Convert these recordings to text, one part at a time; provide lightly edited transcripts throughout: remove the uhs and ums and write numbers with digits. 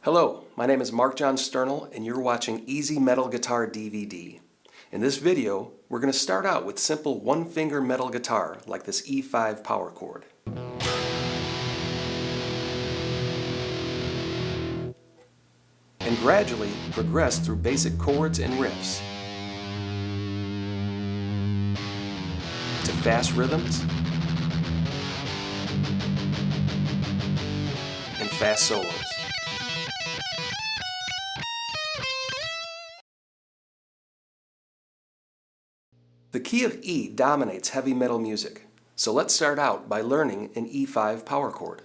Hello, my name is Mark John Sternal and you're watching Easy Metal Guitar DVD. In this video, we're going to start out with simple one-finger metal guitar like this E5 power chord. And gradually progress through basic chords and riffs to fast rhythms and fast solos. The key of E dominates heavy metal music, so let's start out by learning an E5 power chord.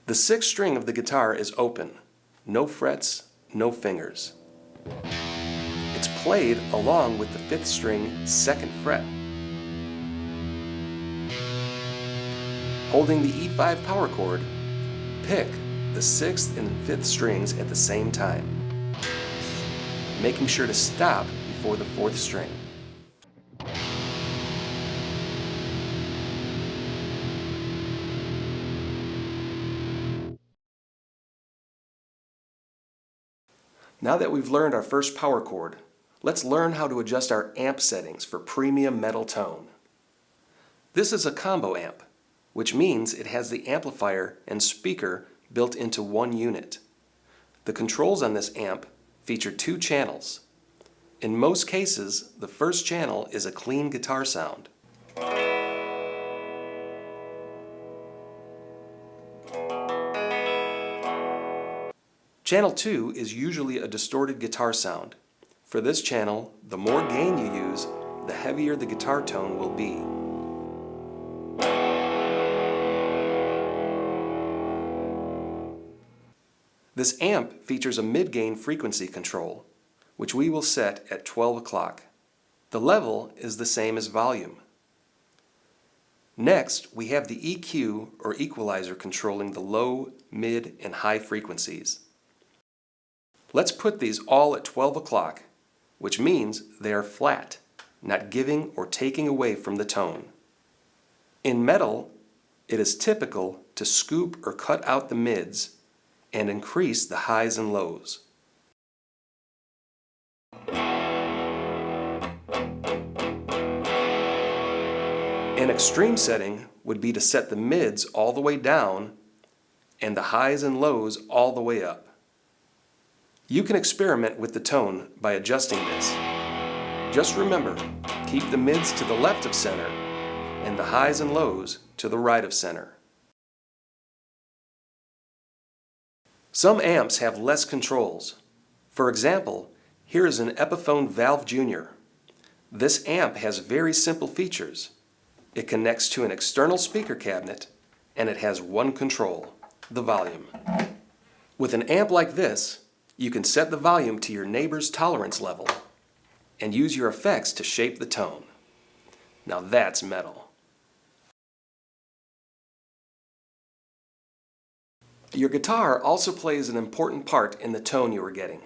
The sixth string of the guitar is open, no frets, no fingers. It's played along with the fifth string, second fret. Holding the E5 power chord, pick the sixth and fifth strings at the same time, making sure to stop before the fourth string. Now that we've learned our first power chord, let's learn how to adjust our amp settings for premium metal tone. This is a combo amp, which means it has the amplifier and speaker built into one unit. The controls on this amp feature two channels. In most cases, the first channel is a clean guitar sound. Channel 2 is usually a distorted guitar sound. For this channel, the more gain you use, the heavier the guitar tone will be. This amp features a mid-gain frequency control, which we will set at 12 o'clock. The level is the same as volume. Next, we have the EQ or equalizer controlling the low, mid, and high frequencies. Let's put these all at 12 o'clock, which means they are flat, not giving or taking away from the tone. In metal, it is typical to scoop or cut out the mids and increase the highs and lows. An extreme setting would be to set the mids all the way down and the highs and lows all the way up. You can experiment with the tone by adjusting this. Just remember, keep the mids to the left of center and the highs and lows to the right of center. Some amps have less controls. For example, here is an Epiphone Valve Jr. This amp has very simple features. It connects to an external speaker cabinet and it has one control, the volume. With an amp like this, you can set the volume to your neighbor's tolerance level and use your effects to shape the tone. Now that's metal. Your guitar also plays an important part in the tone you are getting.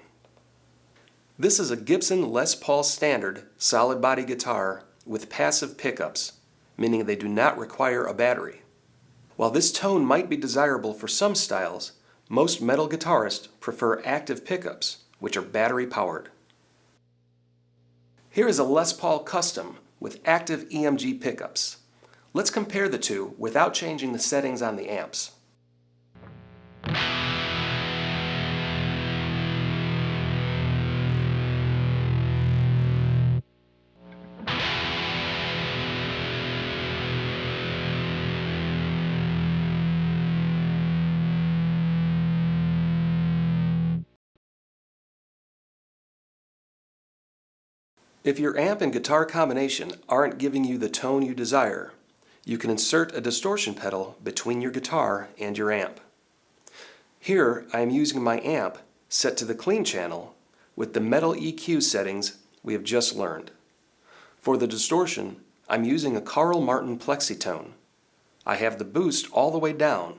This is a Gibson Les Paul Standard solid body guitar with passive pickups, meaning they do not require a battery. While this tone might be desirable for some styles, most metal guitarists prefer active pickups, which are battery powered. Here is a Les Paul Custom with active EMG pickups. Let's compare the two without changing the settings on the amps. If your amp and guitar combination aren't giving you the tone you desire, you can insert a distortion pedal between your guitar and your amp. Here I am using my amp set to the clean channel with the metal EQ settings we have just learned. For the distortion, I'm using a Carl Martin Plexitone. I have the boost all the way down.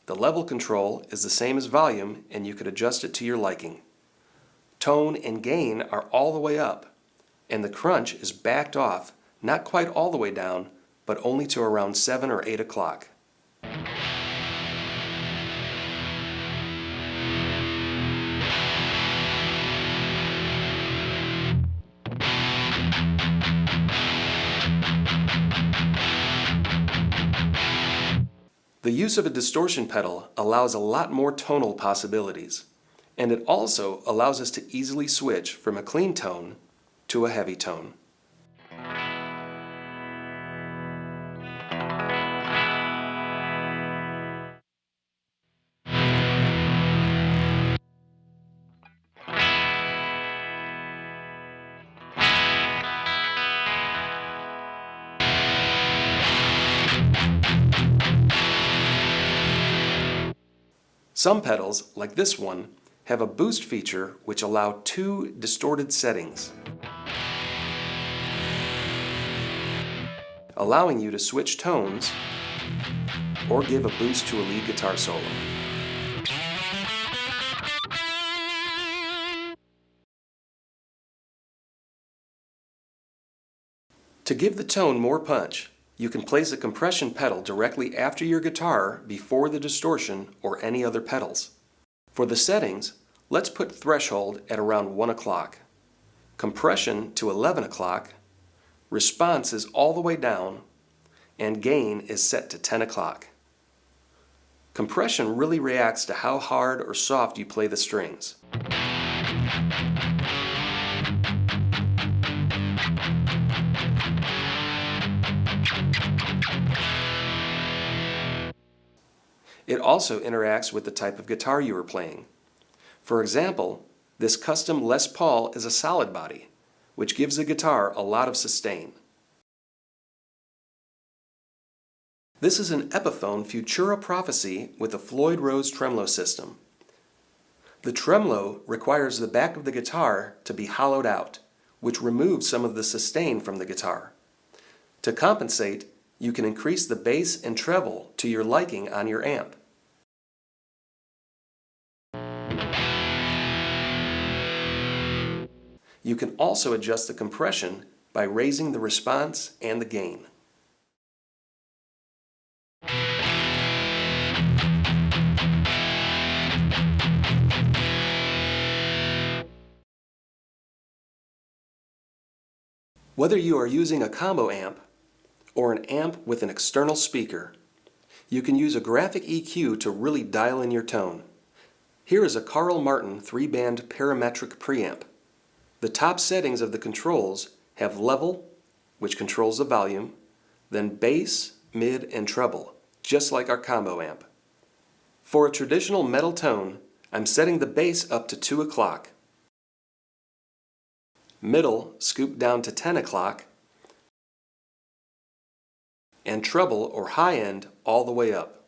The level control is the same as volume and you could adjust it to your liking. Tone and gain are all the way up, and the crunch is backed off, not quite all the way down, but only to around 7 or 8 o'clock. The use of a distortion pedal allows a lot more tonal possibilities, and it also allows us to easily switch from a clean tone to a heavy tone. Some pedals, like this one, have a boost feature which allow 2 distorted settings, allowing you to switch tones or give a boost to a lead guitar solo. To give the tone more punch, you can place a compression pedal directly after your guitar before the distortion or any other pedals. For the settings, let's put threshold at around 1 o'clock, compression to 11 o'clock, response is all the way down, and gain is set to 10 o'clock. Compression really reacts to how hard or soft you play the strings. It also interacts with the type of guitar you are playing. For example, this custom Les Paul is a solid body, which gives the guitar a lot of sustain. This is an Epiphone Futura Prophecy with a Floyd Rose tremolo system. The tremolo requires the back of the guitar to be hollowed out, which removes some of the sustain from the guitar. To compensate, you can increase the bass and treble to your liking on your amp. You can also adjust the compression by raising the response and the gain. Whether you are using a combo amp or an amp with an external speaker, you can use a graphic EQ to really dial in your tone. Here is a Carl Martin 3-band parametric preamp. The top settings of the controls have level, which controls the volume, then bass, mid, and treble, just like our combo amp. For a traditional metal tone, I'm setting the bass up to 2 o'clock, middle scooped down to 10 o'clock, and treble or high end all the way up.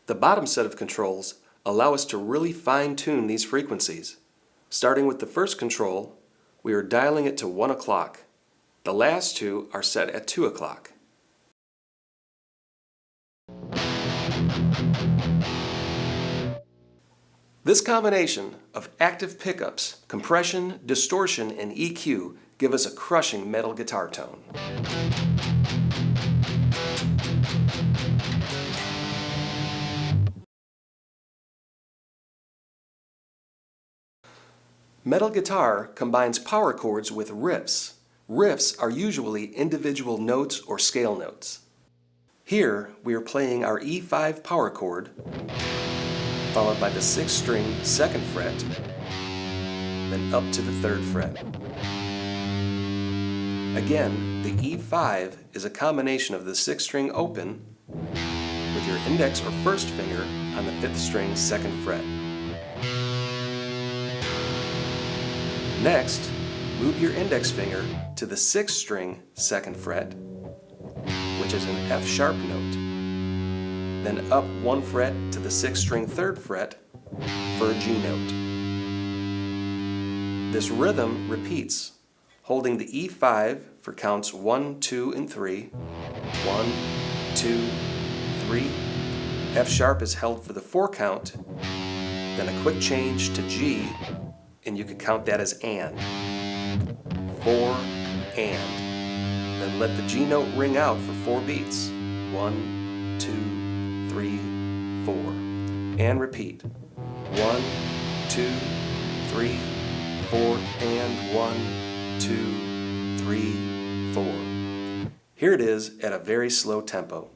The bottom set of controls allow us to really fine-tune these frequencies. Starting with the first control, we are dialing it to 1 o'clock. The last two are set at 2 o'clock. This combination of active pickups, compression, distortion, and EQ give us a crushing metal guitar tone. Metal guitar combines power chords with riffs. Riffs are usually individual notes or scale notes. Here we are playing our E5 power chord, followed by the 6th string 2nd fret, then up to the 3rd fret. Again, the E5 is a combination of the 6th string open with your index or 1st finger on the 5th string 2nd fret. Next, move your index finger to the 6th string 2nd fret, which is an F sharp note. Then up 1 fret to the 6th string 3rd fret for a G note. This rhythm repeats, holding the E5 for counts 1, 2, and 3. 1, 2, 3. F sharp is held for the 4 count, then a quick change to G, and you could count that as and. 4 and. Then let the G note ring out for 4 beats. 1, 2, 3, 4. And repeat. 1, 2, 3, 4, and 1, 2, 3, 4. Here it is at a very slow tempo.